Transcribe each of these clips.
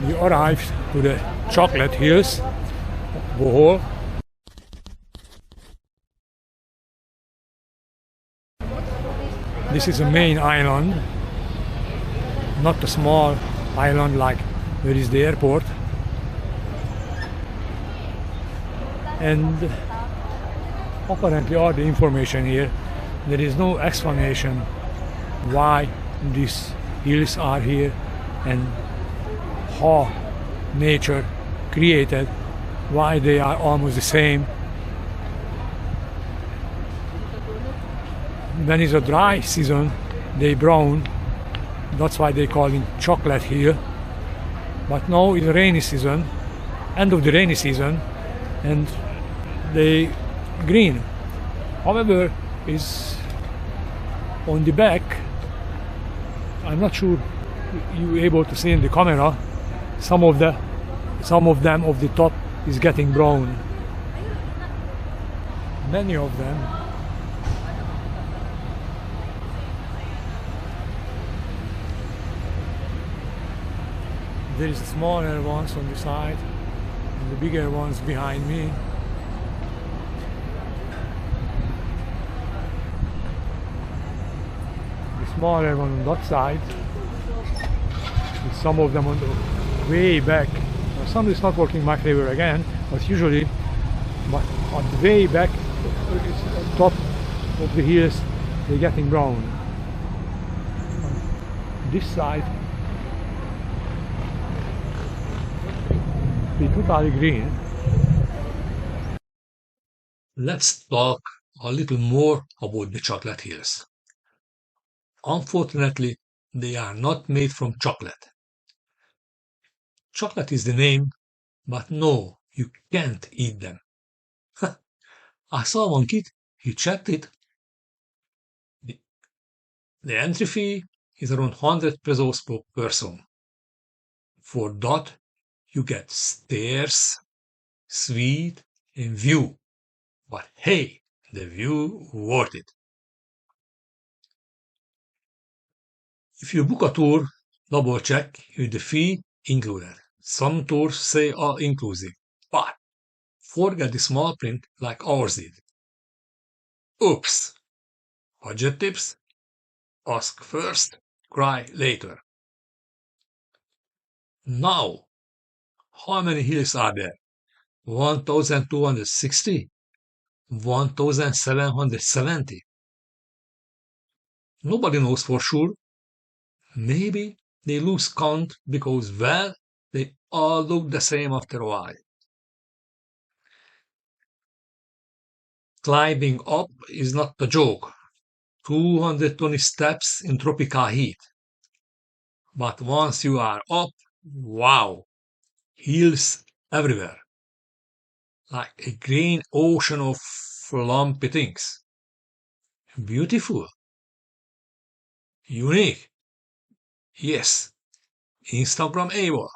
We arrived to the Chocolate Hills, Bohol. This is a main island, not a small island like where is the airport. And apparently all the information here, there is no explanation why these hills are here and how nature created, why they are almost the same. When it's a dry season, they brown, that's why they call it Chocolate Hill. But now it's rainy season, end of the rainy season, and they green. However, is on the back, I'm not sure you're able to see in the camera, some of them of the top is getting brown. Many of them. There is smaller ones on the side and the bigger ones behind me. The smaller one on that side. Some of them on the way back. Some is not working my favor again, but usually on the way back, on top of the hills, they're getting brown. On this side, they're totally green. Let's talk a little more about the chocolate hills. Unfortunately, they are not made from chocolate. Chocolate is the name, but no, you can't eat them. I saw one kid, he checked it. The entry fee is around 100 pesos per person. For that, you get stairs, suite, and view. But hey, the view worth it. If you book a tour, double check if the fee included. Some tours say all inclusive, but forget the small print like ours did. Oops! Budget tips? Ask first, cry later. Now, how many hills are there? 1,260? 1,770? Nobody knows for sure. Maybe they lose count because, well, they all look the same after a while. Climbing up is not a joke. 220 steps in tropical heat. But once you are up, wow, hills everywhere. Like a green ocean of lumpy things. Beautiful. Unique. Yes. Instagrammable.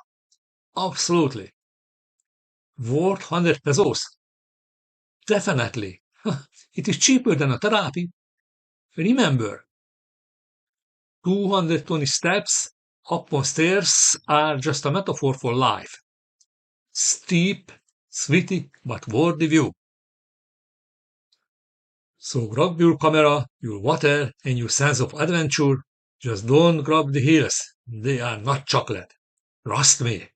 Absolutely. Worth 100 pesos. Definitely. It is cheaper than a therapy. Remember, 220 steps up on stairs are just a metaphor for life. Steep, sweaty, but worth the view. So grab your camera, your water, and your sense of adventure. Just don't grab the hills. They are not chocolate. Trust me.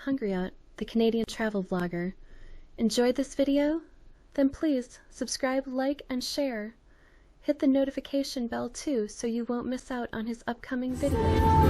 Hungriot, the Canadian travel vlogger. Enjoyed this video? Then please subscribe, like, and share. Hit the notification bell too so you won't miss out on his upcoming videos.